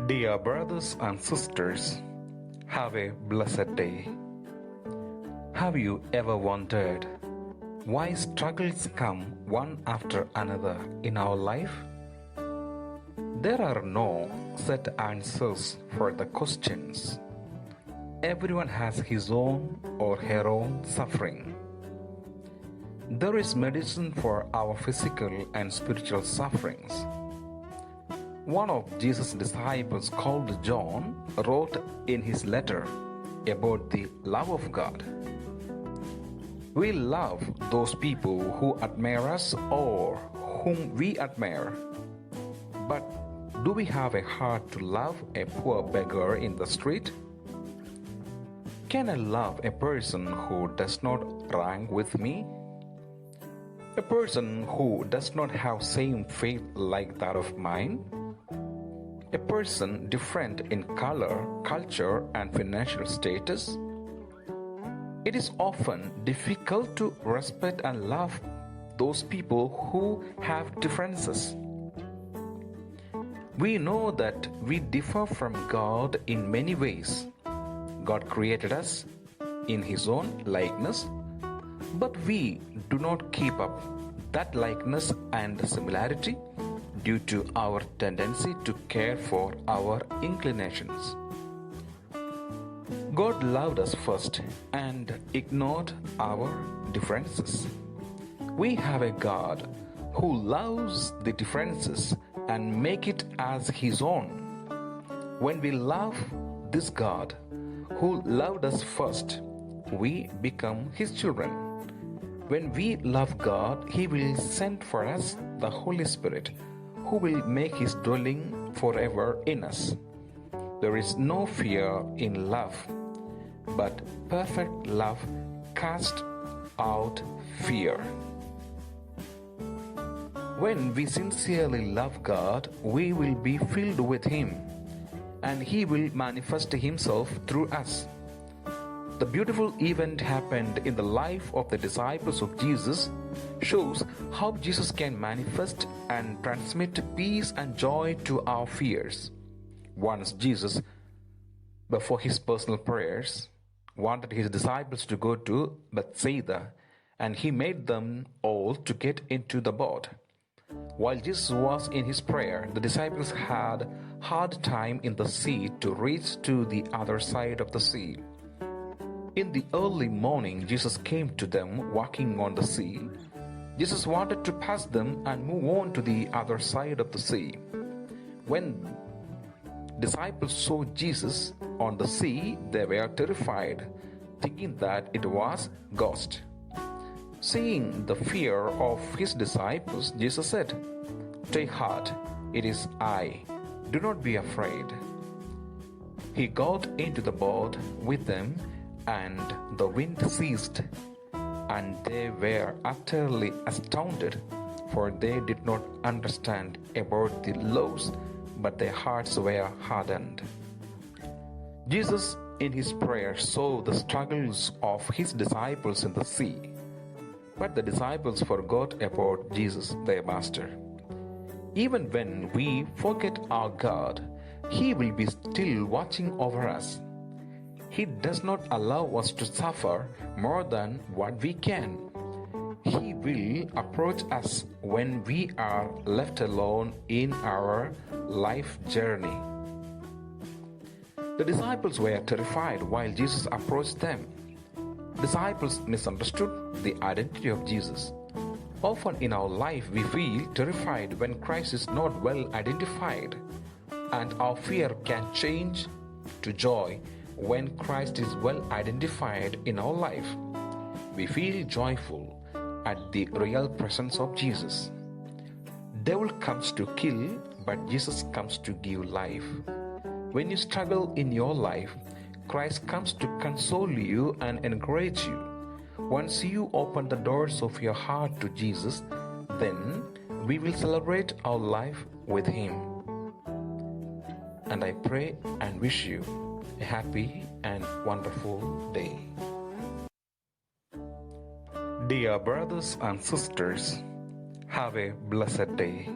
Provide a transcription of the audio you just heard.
Dear brothers and sisters, have a blessed day. Have you ever wondered why struggles come one after another in our life? There are no set answers for the questions. Everyone has his own or her own suffering. There is medicine for our physical and spiritual sufferings. One of Jesus' disciples, called John, wrote in his letter about the love of God. We love those people who admire us or whom we admire. But do we have a heart to love a poor beggar in the street? Can I love a person who does not rank with me? A person who does not have same faith like that of mine? A person different in color, culture, and financial status? It is often difficult to respect and love those people who have differences. We know that we differ from God in many ways. God created us in His own likeness, but we do not keep up that likeness and similarity due to our tendency to care for our inclinations. God loved us first and ignored our differences. We have a God who loves the differences and make it as His own. When we love this God who loved us first, we become His children. When we love God, He will send for us the Holy Spirit, who will make His dwelling forever in us. There is no fear in love, but perfect love casts out fear. When we sincerely love God, we will be filled with Him, and He will manifest Himself through us. The beautiful event happened in the life of the disciples of Jesus shows how Jesus can manifest and transmit peace and joy to our fears. Once Jesus, before His personal prayers, wanted His disciples to go to Bethsaida, and He made them all to get into the boat. While Jesus was in His prayer, the disciples had hard time in the sea to reach to the other side of the sea. In the early morning, Jesus came to them walking on the sea. Jesus wanted to pass them and move on to the other side of the sea. When disciples saw Jesus on the sea, they were terrified, thinking that it was a ghost. Seeing the fear of His disciples, Jesus said, "Take heart, it is I. Do not be afraid." He got into the boat with them, and the wind ceased, and they were utterly astounded, for they did not understand about the laws, but their hearts were hardened. Jesus, in His prayer, saw the struggles of His disciples in the sea, but the disciples forgot about Jesus, their Master. Even when we forget our God, He will be still watching over us. He does not allow us to suffer more than what we can. He will approach us when we are left alone in our life journey. The disciples were terrified while Jesus approached them. Disciples misunderstood the identity of Jesus. Often in our life, we feel terrified when Christ is not well identified, and our fear can change to joy when Christ is well identified in our life. We feel joyful at the real presence of Jesus. Devil comes to kill, but Jesus comes to give life. When you struggle in your life, Christ comes to console you and encourage you. Once you open the doors of your heart to Jesus, then we will celebrate our life with Him. And I pray and wish you a happy and wonderful day. Dear brothers and sisters, have a blessed day.